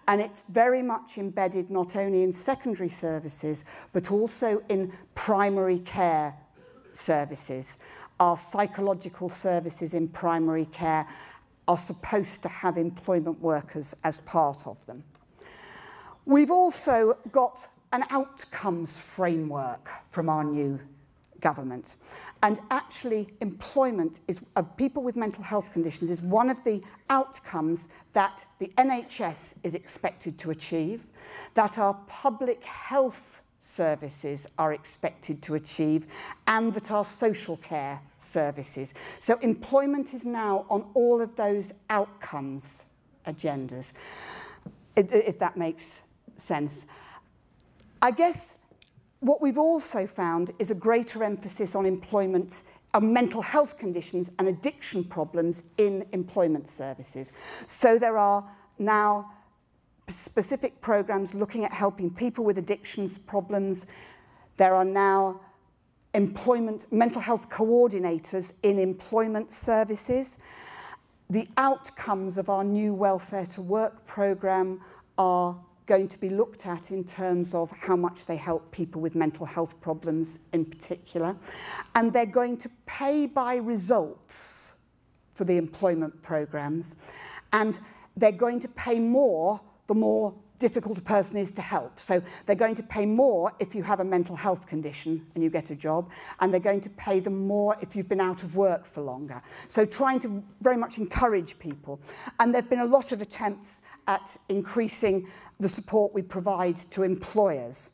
And it's very much embedded not only in secondary services, but also in primary care services. Our psychological services in primary care are supposed to have employment workers as part of them. We've also got an outcomes framework from our new government. And actually, employment of people with mental health conditions is one of the outcomes that the NHS is expected to achieve, that our public health services are expected to achieve, and that our social care services. So employment is now on all of those outcomes agendas, if that makes sense. I guess what we've also found is a greater emphasis on employment, on mental health conditions and addiction problems in employment services. So there are now specific programs looking at helping people with addictions problems. There are now mental health coordinators in employment services. The outcomes of our new Welfare to Work programme are going to be looked at in terms of how much they help people with mental health problems in particular. And they're going to pay by results for the employment programmes. And they're going to pay more the more difficult a person is to help. So they're going to pay more if you have a mental health condition and you get a job, and they're going to pay them more if you've been out of work for longer. So trying to very much encourage people. And there have been a lot of attempts at increasing the support we provide to employers.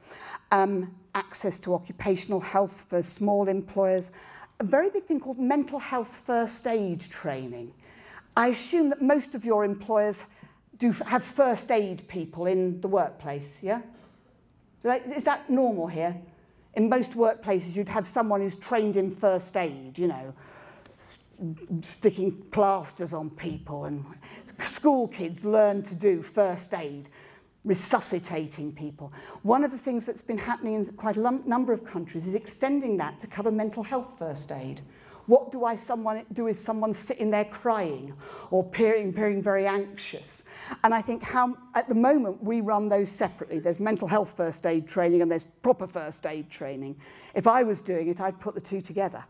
Access to occupational health for small employers. A very big thing called mental health first aid training. I assume that most of your employers do have first aid people in the workplace, yeah? Is that normal here? In most workplaces, you'd have someone who's trained in first aid, you know, sticking plasters on people, and school kids learn to do first aid, resuscitating people. One of the things that's been happening in quite a number of countries is extending that to cover mental health first aid. What do do if someone's sitting there crying or appearing very anxious? And I think at the moment we run those separately. There's mental health first aid training and there's proper first aid training. If I was doing it, I'd put the two together.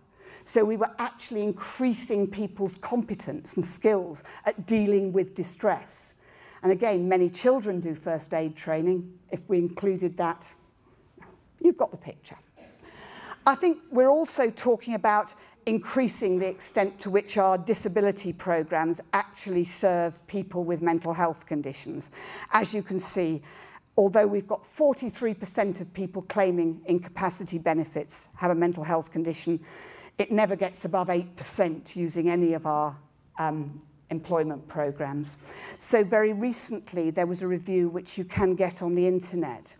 So we were actually increasing people's competence and skills at dealing with distress. And again, many children do first aid training. If we included that, you've got the picture. I think we're also talking about increasing the extent to which our disability programmes actually serve people with mental health conditions. As you can see, although we've got 43% of people claiming incapacity benefits have a mental health condition, it never gets above 8% using any of our employment programmes. So very recently there was a review which you can get on the internet,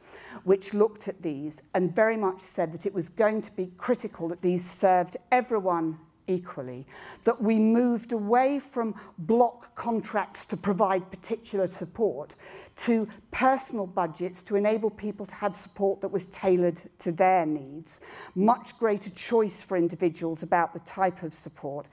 which looked at these and very much said that it was going to be critical that these served everyone equally, that we moved away from block contracts to provide particular support to personal budgets to enable people to have support that was tailored to their needs, much greater choice for individuals about the type of support,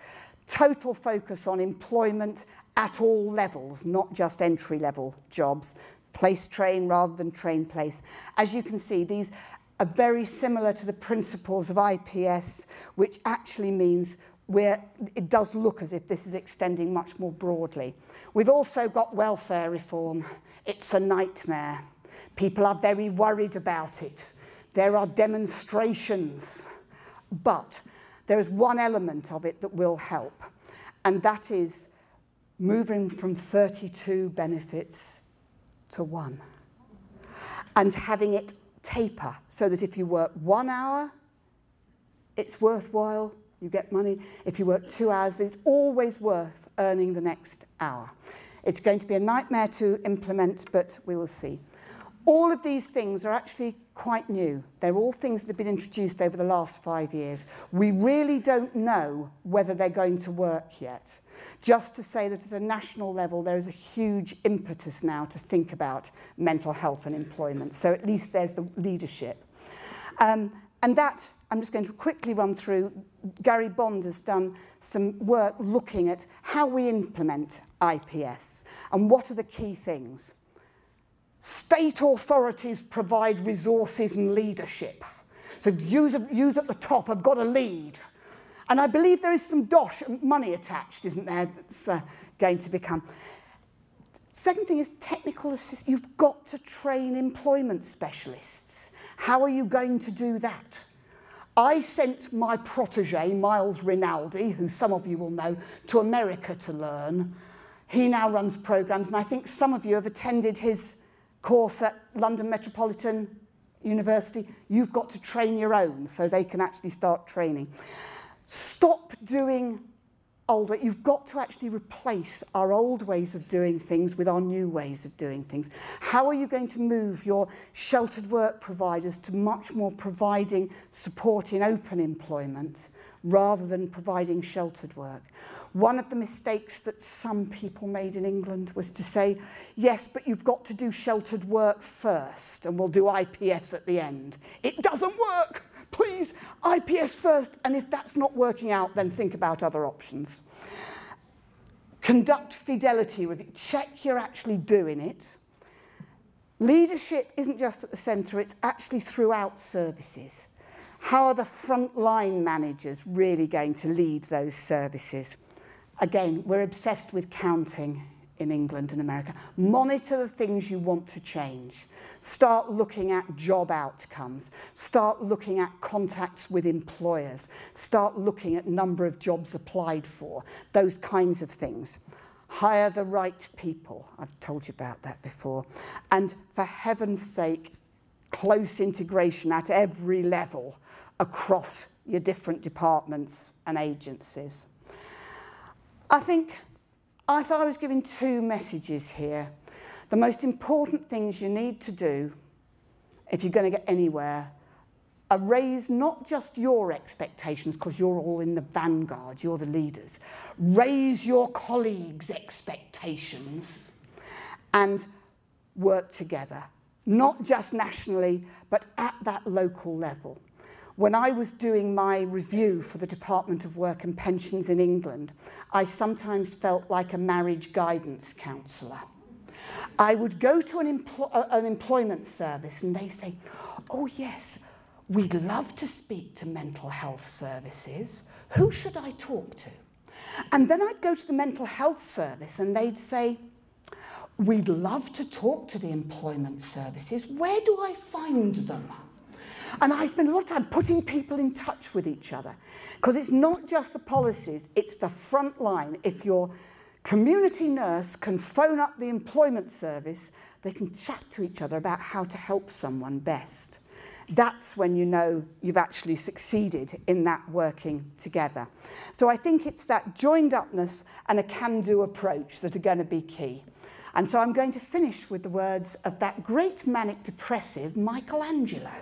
total focus on employment at all levels, not just entry-level jobs, place train rather than train place. As you can see, these are very similar to the principles of IPS, which actually means it does look as if this is extending much more broadly. We've also got welfare reform. It's a nightmare. People are very worried about it. There are demonstrations, but there is one element of it that will help, and that is moving from 32 benefits to 1, and having it taper so that if you work 1 hour, it's worthwhile, you get money. If you work 2 hours, it's always worth earning the next hour. It's going to be a nightmare to implement, but we will see. all of these things are actually quite new. They're all things that have been introduced over the last 5 years. We really don't know whether they're going to work yet. Just to say that at a national level, there is a huge impetus now to think about mental health and employment. So at least there's the leadership. And that, I'm just going to quickly run through. Gary Bond has done some work looking at how we implement IPS and what are the key things. State authorities provide resources and leadership. So yous at the top have got to lead. And I believe there is some dosh money attached, isn't there, that's going to become. Second thing is technical assistance. You've got to train employment specialists. How are you going to do that? I sent my protege, Miles Rinaldi, who some of you will know, to America to learn. He now runs programs, and I think some of you have attended his course at London Metropolitan University. You've got to train your own so they can actually start training. Stop doing older. You've got to actually replace our old ways of doing things with our new ways of doing things. How are you going to move your sheltered work providers to much more providing support in open employment rather than providing sheltered work? One of the mistakes that some people made in England was to say, yes, but you've got to do sheltered work first and we'll do IPS at the end. It doesn't work. Please, IPS first, and if that's not working out, then think about other options. Conduct fidelity with it. Check you're actually doing it. Leadership isn't just at the centre, it's actually throughout services. How are the frontline managers really going to lead those services? Again, we're obsessed with counting in England and America. Monitor the things you want to change. Start looking at job outcomes. Start looking at contacts with employers. Start looking at number of jobs applied for. Those kinds of things. Hire the right people. I've told you about that before. And for heaven's sake, close integration at every level across your different departments and agencies. I think if I was giving two messages here, the most important things you need to do if you're going to get anywhere are raise not just your expectations, because you're all in the vanguard, you're the leaders. Raise your colleagues' expectations and work together, not just nationally, but at that local level. When I was doing my review for the Department of Work and Pensions in England, I sometimes felt like a marriage guidance counsellor. I would go to an employment service and they say, oh yes, we'd love to speak to mental health services. Who should I talk to? And then I'd go to the mental health service and they'd say, we'd love to talk to the employment services. Where do I find them? And I spend a lot of time putting people in touch with each other, because it's not just the policies, it's the front line. If your community nurse can phone up the employment service, they can chat to each other about how to help someone best. That's when you know you've actually succeeded in that working together. So I think it's that joined-upness and a can-do approach that are going to be key. And so I'm going to finish with the words of that great manic depressive Michelangelo.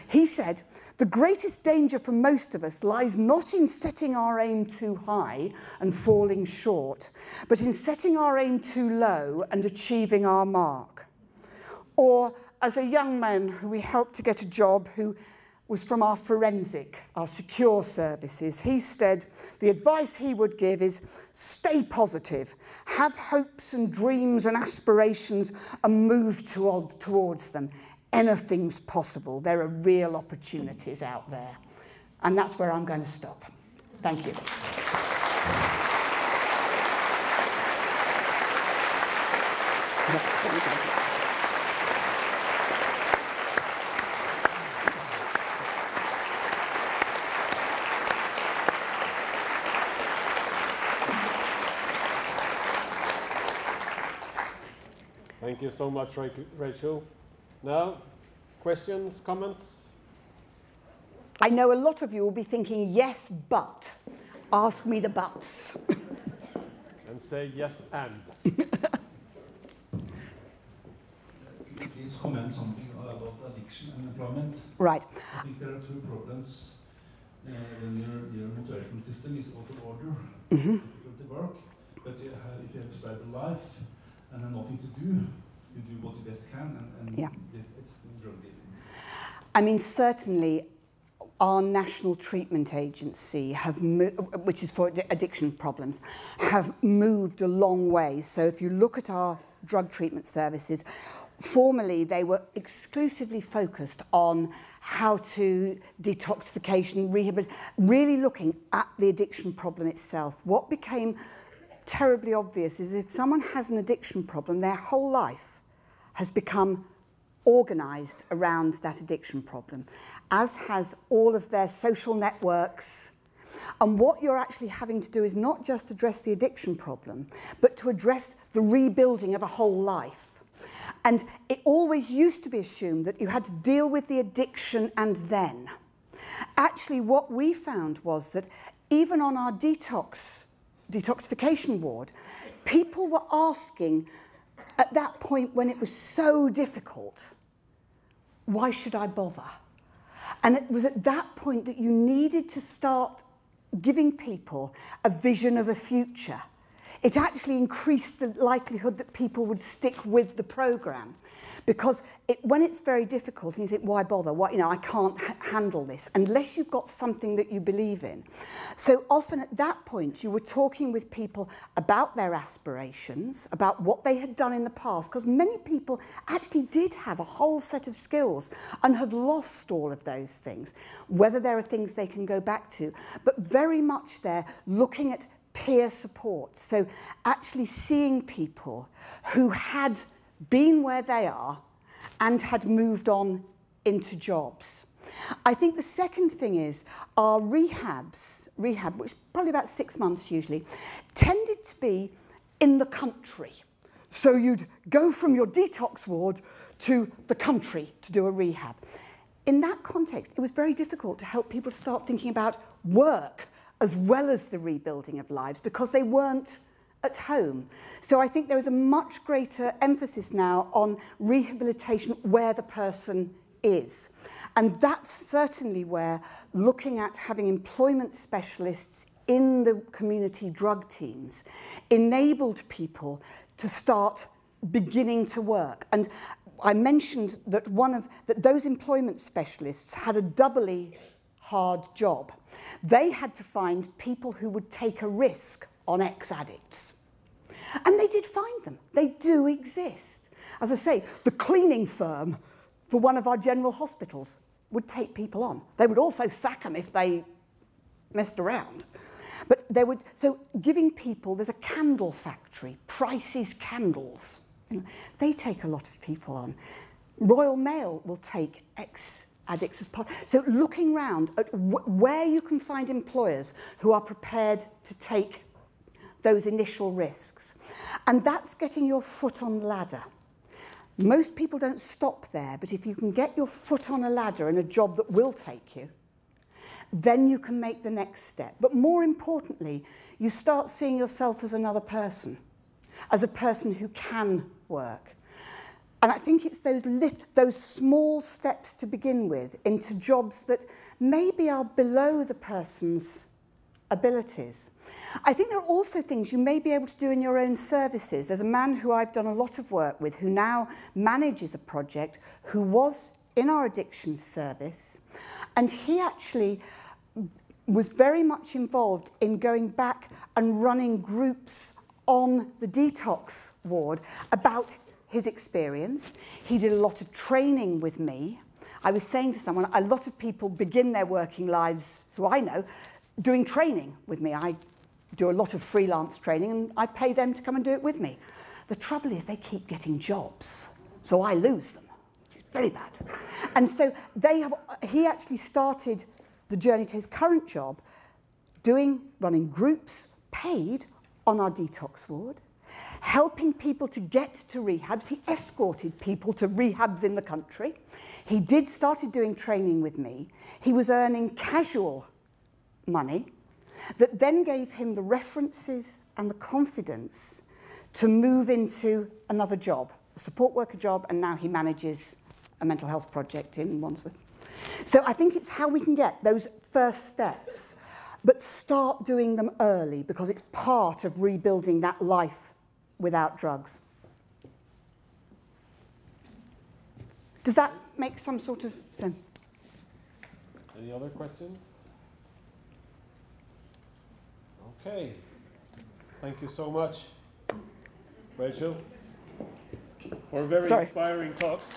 He said, the greatest danger for most of us lies not in setting our aim too high and falling short, but in setting our aim too low and achieving our mark. Or as a young man who we helped to get a job who was from our forensic, our secure services, he said the advice he would give is stay positive, have hopes and dreams and aspirations and move towards them. Anything's possible. There are real opportunities out there. And that's where I'm going to stop. Thank you. Thank you so much, Rachel. Now, questions, comments? I know a lot of you will be thinking, yes, but. Ask me the buts. And say yes, and. just comment something about addiction and employment? Right. I think there are two problems. When your motivational system is out of order, difficult to work, but if you have a stable life and have nothing to do, you do what you best can, and yeah. It's drug dealing. I mean, certainly our National Treatment Agency, which is for addiction problems, have moved a long way. So if you look at our drug treatment services, formerly they were exclusively focused on how to detoxification, rehabilitation, really looking at the addiction problem itself. What became terribly obvious is if someone has an addiction problem, their whole life has become organised around that addiction problem, as has all of their social networks. And what you're actually having to do is not just address the addiction problem, but to address the rebuilding of a whole life. And it always used to be assumed that you had to deal with the addiction and then. Actually, what we found was that even on our detoxification ward, people were asking at that point when it was so difficult, why should I bother? And it was at that point that you needed to start giving people a vision of a future. It actually increased the likelihood that people would stick with the programme. Because when it's very difficult and you think, why bother? I can't handle this, unless you've got something that you believe in. So often at that point, you were talking with people about their aspirations, about what they had done in the past, because many people actually did have a whole set of skills and have lost all of those things, whether there are things they can go back to, but very much they're looking at peer support. So actually seeing people who had been where they are and had moved on into jobs. I think the second thing is our rehab, which is probably about 6 months usually, tended to be in the country. So you'd go from your detox ward to the country to do a rehab. In that context, it was very difficult to help people to start thinking about work as well as the rebuilding of lives, because they weren't at home. So I think there is a much greater emphasis now on rehabilitation where the person is. And that's certainly where looking at having employment specialists in the community drug teams enabled people to start beginning to work. And I mentioned that those employment specialists had a doubly hard job. They had to find people who would take a risk on ex-addicts. And they did find them. They do exist. As I say, the cleaning firm for one of our general hospitals would take people on. They would also sack them if they messed around. But so giving people, there's a candle factory, Price's Candles. They take a lot of people on. Royal Mail will take ex-addicts as part. So looking round at where you can find employers who are prepared to take those initial risks. And that's getting your foot on the ladder. Most people don't stop there, but if you can get your foot on a ladder in a job that will take you, then you can make the next step. But more importantly, you start seeing yourself as another person, as a person who can work. And I think it's those small steps to begin with into jobs that maybe are below the person's abilities. I think there are also things you may be able to do in your own services. There's a man who I've done a lot of work with who now manages a project who was in our addiction service, and he actually was very much involved in going back and running groups on the detox ward about his experience. He did a lot of training with me. I was saying to someone, a lot of people begin their working lives, who I know, doing training with me. I do a lot of freelance training and I pay them to come and do it with me. The trouble is they keep getting jobs, so I lose them. It's very bad. And so he actually started the journey to his current job running groups paid on our detox ward, helping people to get to rehabs. He escorted people to rehabs in the country. He started doing training with me. He was earning casual money that then gave him the references and the confidence to move into another job, a support worker job, and now he manages a mental health project in Wandsworth. So I think it's how we can get those first steps, but start doing them early, because it's part of rebuilding that life without drugs. Does that make some sort of sense? Any other questions? Okay. Thank you so much, Rachel, for very inspiring talks.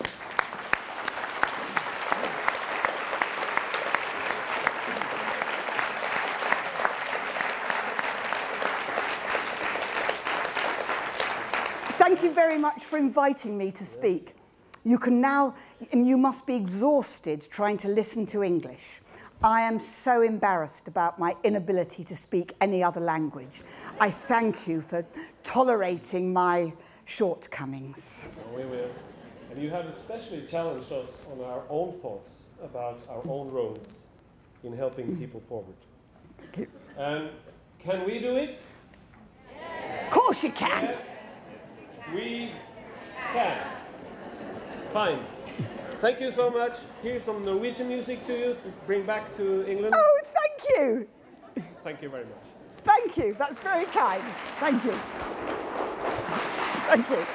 Thank you very much for inviting me to speak. Yes. You can now, and you must be exhausted trying to listen to English. I am so embarrassed about my inability to speak any other language. I thank you for tolerating my shortcomings. Oh, we will. And you have especially challenged us on our own thoughts about our own roles in helping people forward. Thank you. And can we do it? Yes. Of course you can. Yes, we can. Fine. Thank you so much. Here's some Norwegian music to you to bring back to England. Oh, thank you. Thank you very much. Thank you. That's very kind. Thank you. Thank you.